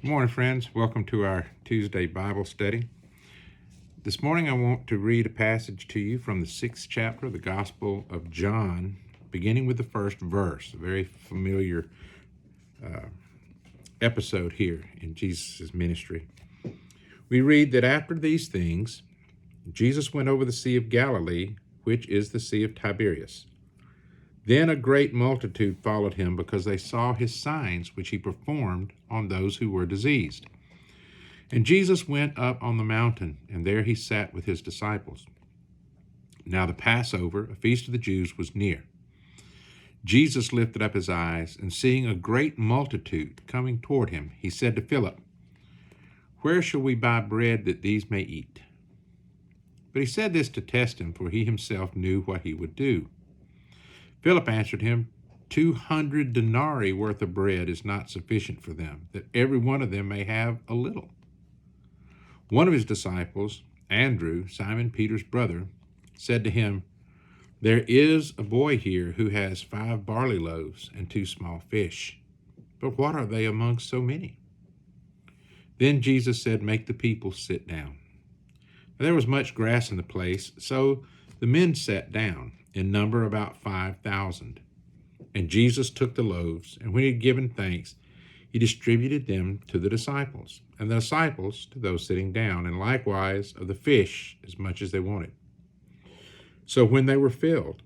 Good morning, friends. Welcome to our Tuesday Bible study. This morning I want to read a passage to you from the 6th chapter of the Gospel of John, beginning with the first verse, a very familiar episode here in Jesus' ministry. We read that after these things, Jesus went over the Sea of Galilee, which is the Sea of Tiberias. Then a great multitude followed him because they saw his signs which he performed on those who were diseased. And Jesus went up on the mountain, and there he sat with his disciples. Now the Passover, a feast of the Jews, was near. Jesus lifted up his eyes, and seeing a great multitude coming toward him, he said to Philip, "Where shall we buy bread that these may eat?" But he said this to test him, for he himself knew what he would do. Philip answered him, 200 denarii worth of bread is not sufficient for them, that every one of them may have a little. One of his disciples, Andrew, Simon Peter's brother, said to him, "There is a boy here who has 5 barley loaves and 2 small fish. But what are they among so many?" Then Jesus said, "Make the people sit down." There was much grass in the place, so the men sat down, in number about 5,000. And Jesus took the loaves, and when he had given thanks, he distributed them to the disciples, and the disciples to those sitting down, and likewise of the fish as much as they wanted. So when they were filled,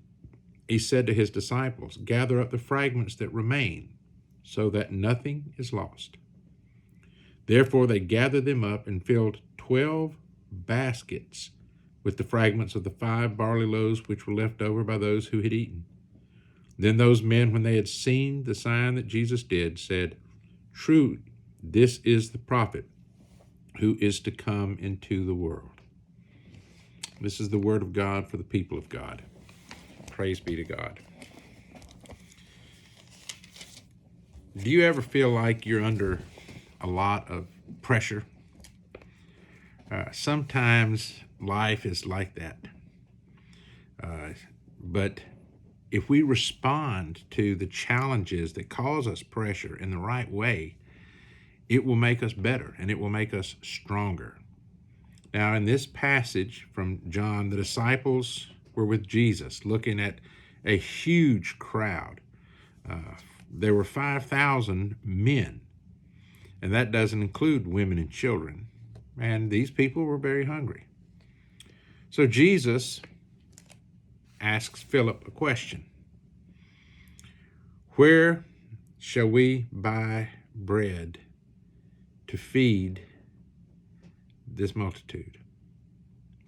he said to his disciples, "Gather up the fragments that remain, so that nothing is lost." Therefore they gathered them up and filled 12 baskets with the fragments of the 5 barley loaves which were left over by those who had eaten. Then those men, when they had seen the sign that Jesus did, said, "True, this is the prophet who is to come into the world." This is the word of God for the people of God. Praise be to God. Do you ever feel like you're under a lot of pressure? Sometimes life is like that. But if we respond to the challenges that cause us pressure in the right way, it will make us better and it will make us stronger. Now, in this passage from John, the disciples were with Jesus looking at a huge crowd. There were 5,000 men, and that doesn't include women and children. And these people were very hungry. So Jesus asks Philip a question. Where shall we buy bread to feed this multitude?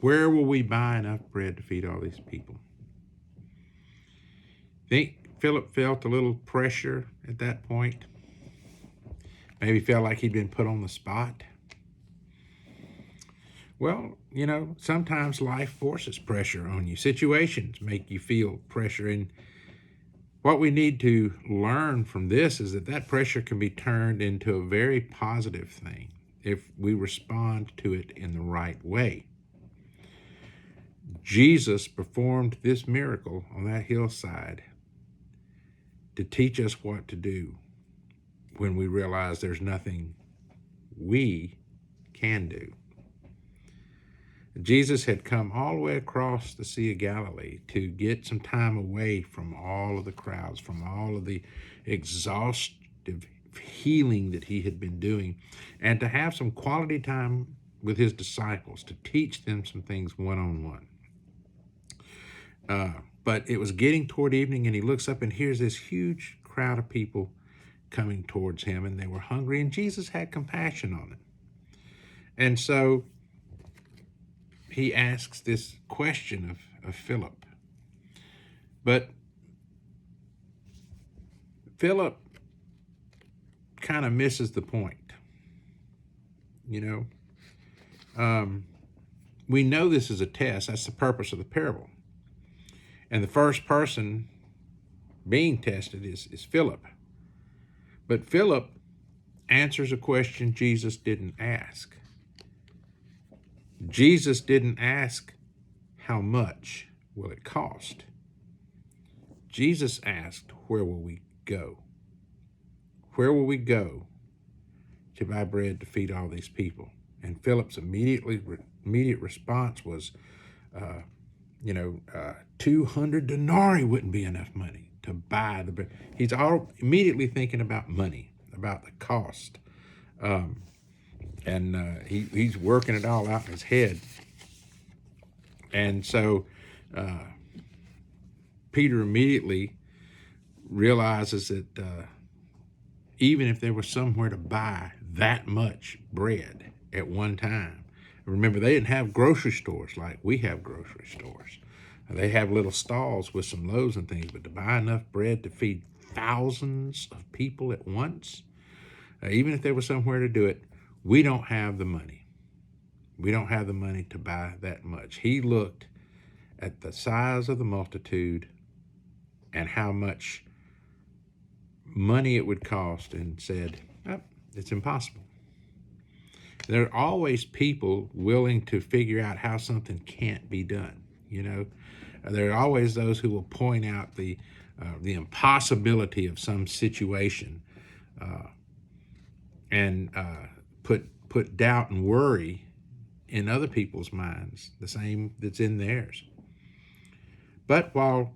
Where will we buy enough bread to feed all these people? Think Philip felt a little pressure at that point? Maybe felt like he'd been put on the spot? Well, sometimes life forces pressure on you. Situations make you feel pressure. And what we need to learn from this is that pressure can be turned into a very positive thing if we respond to it in the right way. Jesus performed this miracle on that hillside to teach us what to do when we realize there's nothing we can do. Jesus had come all the way across the Sea of Galilee to get some time away from all of the crowds, from all of the exhaustive healing that he had been doing, and to have some quality time with his disciples, to teach them some things one-on-one. But it was getting toward evening, and he looks up and hears this huge crowd of people coming towards him, and they were hungry, and Jesus had compassion on them. And so he asks this question of Philip. But Philip kind of misses the point. We know this is a test. That's the purpose of the parable. And the first person being tested is Philip. But Philip answers a question Jesus didn't ask. Jesus didn't ask, "How much will it cost?" Jesus asked, "Where will we go?" Where will we go to buy bread to feed all these people. And Philip's immediate response was, 200 denarii wouldn't be enough money to buy the bread. He's immediately thinking about money, about the cost. He's working it all out in his head. And so Peter immediately realizes that even if there was somewhere to buy that much bread at one time, remember, they didn't have grocery stores like we have grocery stores. They have little stalls with some loaves and things, but to buy enough bread to feed thousands of people at once, even if there was somewhere to do it, we don't have the money. We don't have the money to buy that much. He looked at the size of the multitude and how much money it would cost and said, oh, it's impossible. There are always people willing to figure out how something can't be done. There are always those who will point out the impossibility of some situation and put doubt and worry in other people's minds, the same that's in theirs. But while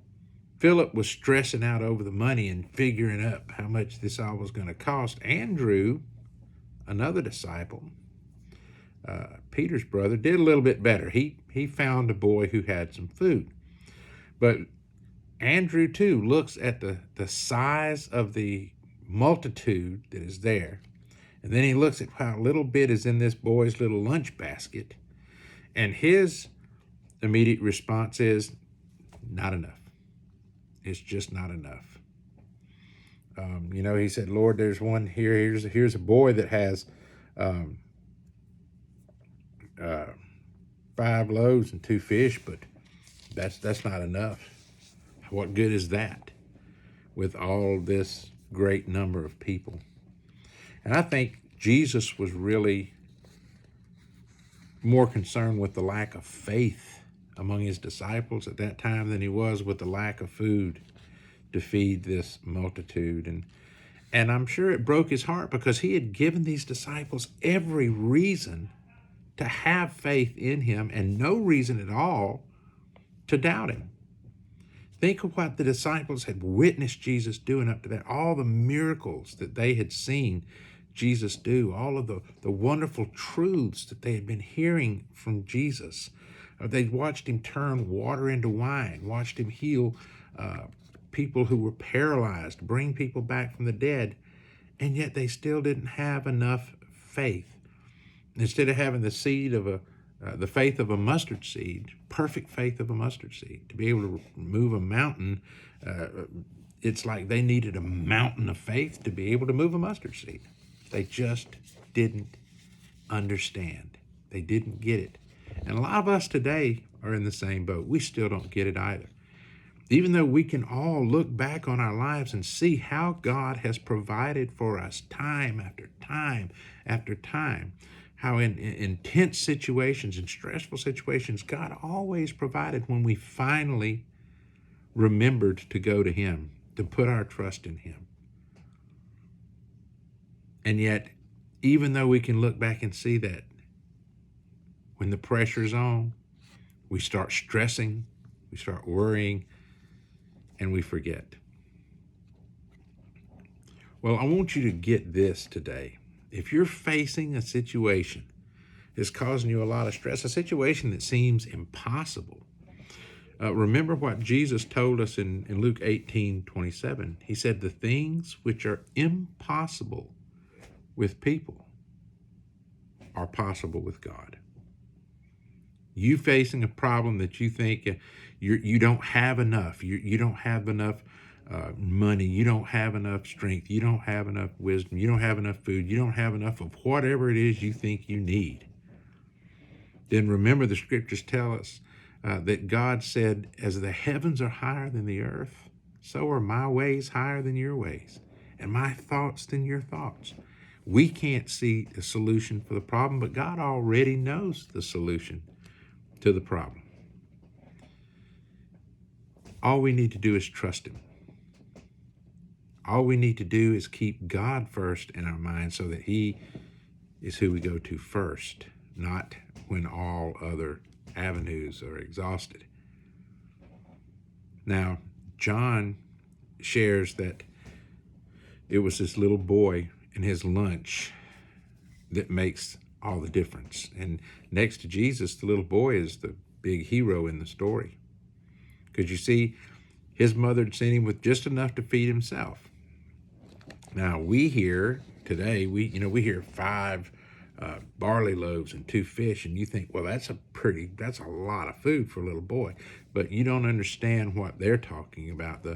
Philip was stressing out over the money and figuring up how much this all was going to cost, Andrew, another disciple, Peter's brother, did a little bit better. He found a boy who had some food. But Andrew, too, looks at the size of the multitude that is there, and then he looks at how little bit is in this boy's little lunch basket, and his immediate response is, not enough. It's just not enough. He said, Lord, there's one here. Here's a boy that has 5 loaves and 2 fish, but that's not enough. What good is that with all this great number of people? And I think Jesus was really more concerned with the lack of faith among his disciples at that time than he was with the lack of food to feed this multitude. And I'm sure it broke his heart because he had given these disciples every reason to have faith in him and no reason at all to doubt him. Think of what the disciples had witnessed Jesus doing up to that, all the miracles that they had seen Jesus do, all of the wonderful truths that they had been hearing from Jesus. They'd watched him turn water into wine, watched him heal people who were paralyzed, bring people back from the dead, and yet they still didn't have enough faith. Instead of having the seed of the faith of a mustard seed, perfect faith of a mustard seed, to be able to move a mountain, it's like they needed a mountain of faith to be able to move a mustard seed. They just didn't understand. They didn't get it. And a lot of us today are in the same boat. We still don't get it either. Even though we can all look back on our lives and see how God has provided for us time after time after time, how in intense situations and stressful situations, God always provided when we finally remembered to go to him, to put our trust in him. And yet, even though we can look back and see that, when the pressure's on, we start stressing, we start worrying, and we forget. Well, I want you to get this today. If you're facing a situation that's causing you a lot of stress, a situation that seems impossible, remember what Jesus told us in Luke 18:27. He said, the things which are impossible with people are possible with God. You facing a problem that you think you don't have enough, you don't have enough money, you don't have enough strength, you don't have enough wisdom, you don't have enough food, you don't have enough of whatever it is you think you need, then remember the scriptures tell us that God said, as the heavens are higher than the earth, so are my ways higher than your ways, and my thoughts than your thoughts. We can't see the solution for the problem, but God already knows the solution to the problem. All we need to do is trust him. All we need to do is keep God first in our mind so that he is who we go to first, not when all other avenues are exhausted. Now, John shares that it was this little boy and his lunch that makes all the difference. And next to Jesus, the little boy is the big hero in the story. Because you see, his mother had sent him with just enough to feed himself. Now, we hear today, we hear 5 barley loaves and 2 fish, and you think, well, that's a lot of food for a little boy. But you don't understand what they're talking about.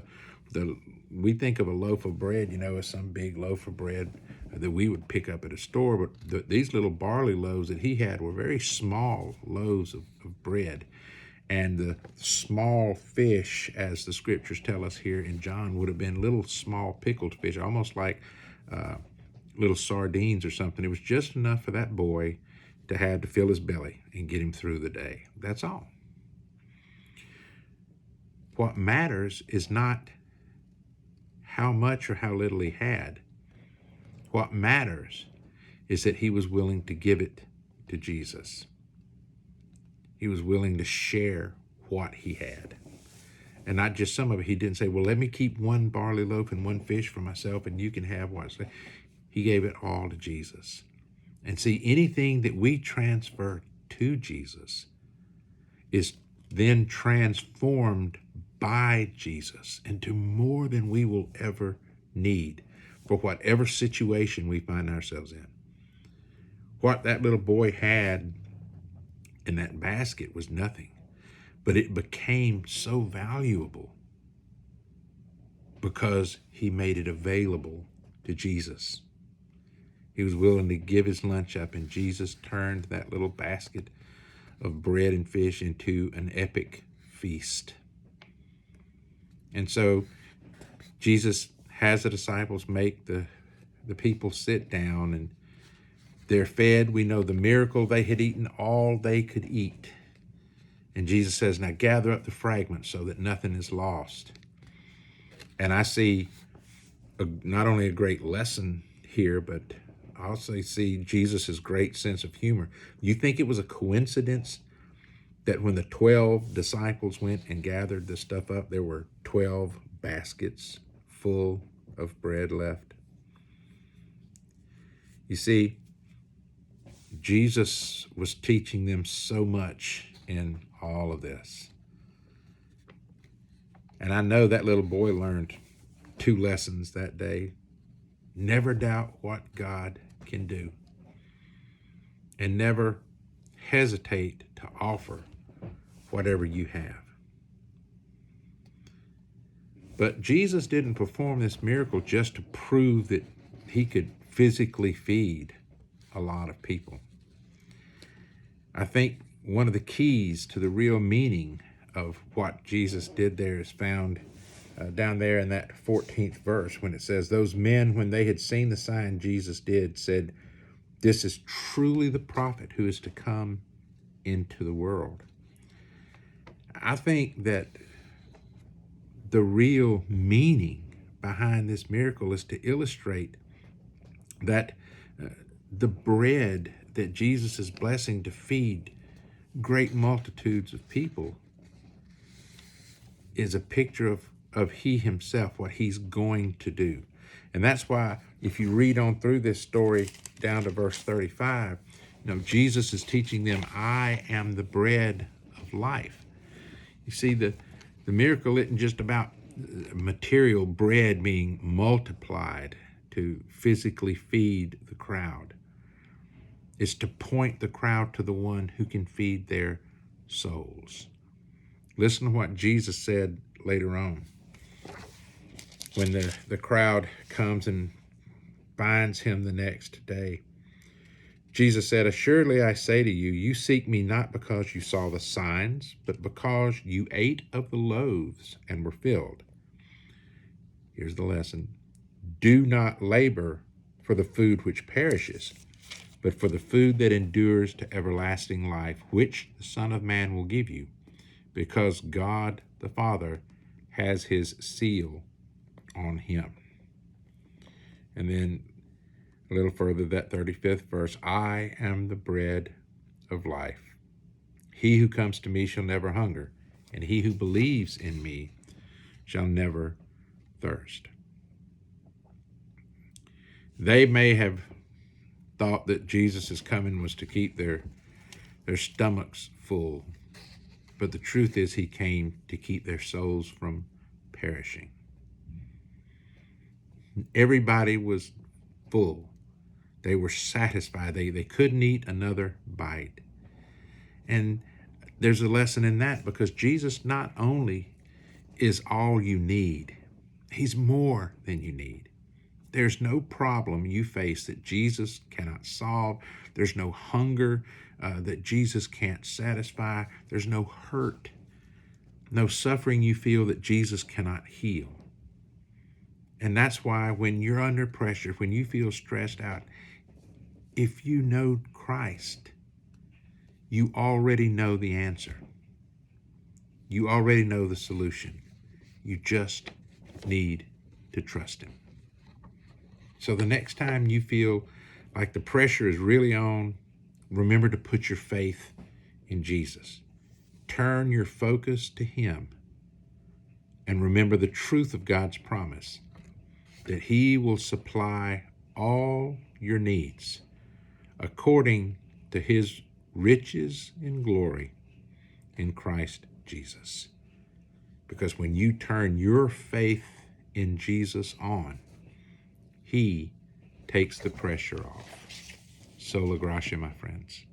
We think of a loaf of bread, as some big loaf of bread that we would pick up at a store, but these little barley loaves that he had were very small loaves of bread. And the small fish, as the scriptures tell us here in John, would have been little small pickled fish, almost like little sardines or something. It was just enough for that boy to have to fill his belly and get him through the day. That's all. What matters is not how much or how little he had. What matters is that he was willing to give it to Jesus. He was willing to share what he had. And not just some of it. He didn't say, well, let me keep 1 barley loaf and 1 fish for myself and you can have what's left. He gave it all to Jesus. And see, anything that we transfer to Jesus is then transformed by Jesus into more than we will ever need for whatever situation we find ourselves in. What that little boy had in that basket was nothing, but it became so valuable because he made it available to Jesus. He was willing to give his lunch up, and Jesus turned that little basket of bread and fish into an epic feast. And so Jesus has the disciples make the people sit down, and they're fed. We know the miracle, they had eaten all they could eat. And Jesus says, now gather up the fragments so that nothing is lost. And I see not only a great lesson here, but I also see Jesus' great sense of humor. You think it was a coincidence that when the 12 disciples went and gathered this stuff up, there were 12 baskets full of bread left? You see, Jesus was teaching them so much in all of this. And I know that little boy learned 2 lessons that day. Never doubt what God can do. And never hesitate to offer whatever you have. But Jesus didn't perform this miracle just to prove that he could physically feed a lot of people. I think one of the keys to the real meaning of what Jesus did there is found down there in that 14th verse, when it says, those men, when they had seen the sign Jesus did, said, this is truly the prophet who is to come into the world. I think that the real meaning behind this miracle is to illustrate that the bread that Jesus is blessing to feed great multitudes of people is a picture of he himself, what he's going to do. And that's why if you read on through this story down to verse 35, Jesus is teaching them, I am the bread of life. You see, the miracle isn't just about material bread being multiplied to physically feed the crowd. It's to point the crowd to the one who can feed their souls. Listen to what Jesus said later on. When the crowd comes and finds him the next day, Jesus said, assuredly I say to you, you seek me not because you saw the signs, but because you ate of the loaves and were filled. Here's the lesson. Do not labor for the food which perishes, but for the food that endures to everlasting life, which the Son of Man will give you, because God the Father has his seal on him. And then A little further, that 35th verse, I am the bread of life. He who comes to me shall never hunger, and he who believes in me shall never thirst. They may have thought that Jesus' coming was to keep their stomachs full, but the truth is he came to keep their souls from perishing. Everybody was full. They were satisfied. They couldn't eat another bite. And there's a lesson in that, because Jesus not only is all you need, he's more than you need. There's no problem you face that Jesus cannot solve. There's no hunger that Jesus can't satisfy. There's no hurt, no suffering you feel that Jesus cannot heal. And that's why when you're under pressure, when you feel stressed out, if you know Christ, you already know the answer. You already know the solution. You just need to trust him. So the next time you feel like the pressure is really on, remember to put your faith in Jesus. Turn your focus to him, and remember the truth of God's promise that he will supply all your needs according to his riches in glory in Christ Jesus. Because when you turn your faith in Jesus on, he takes the pressure off. Sola Gracia, my friends.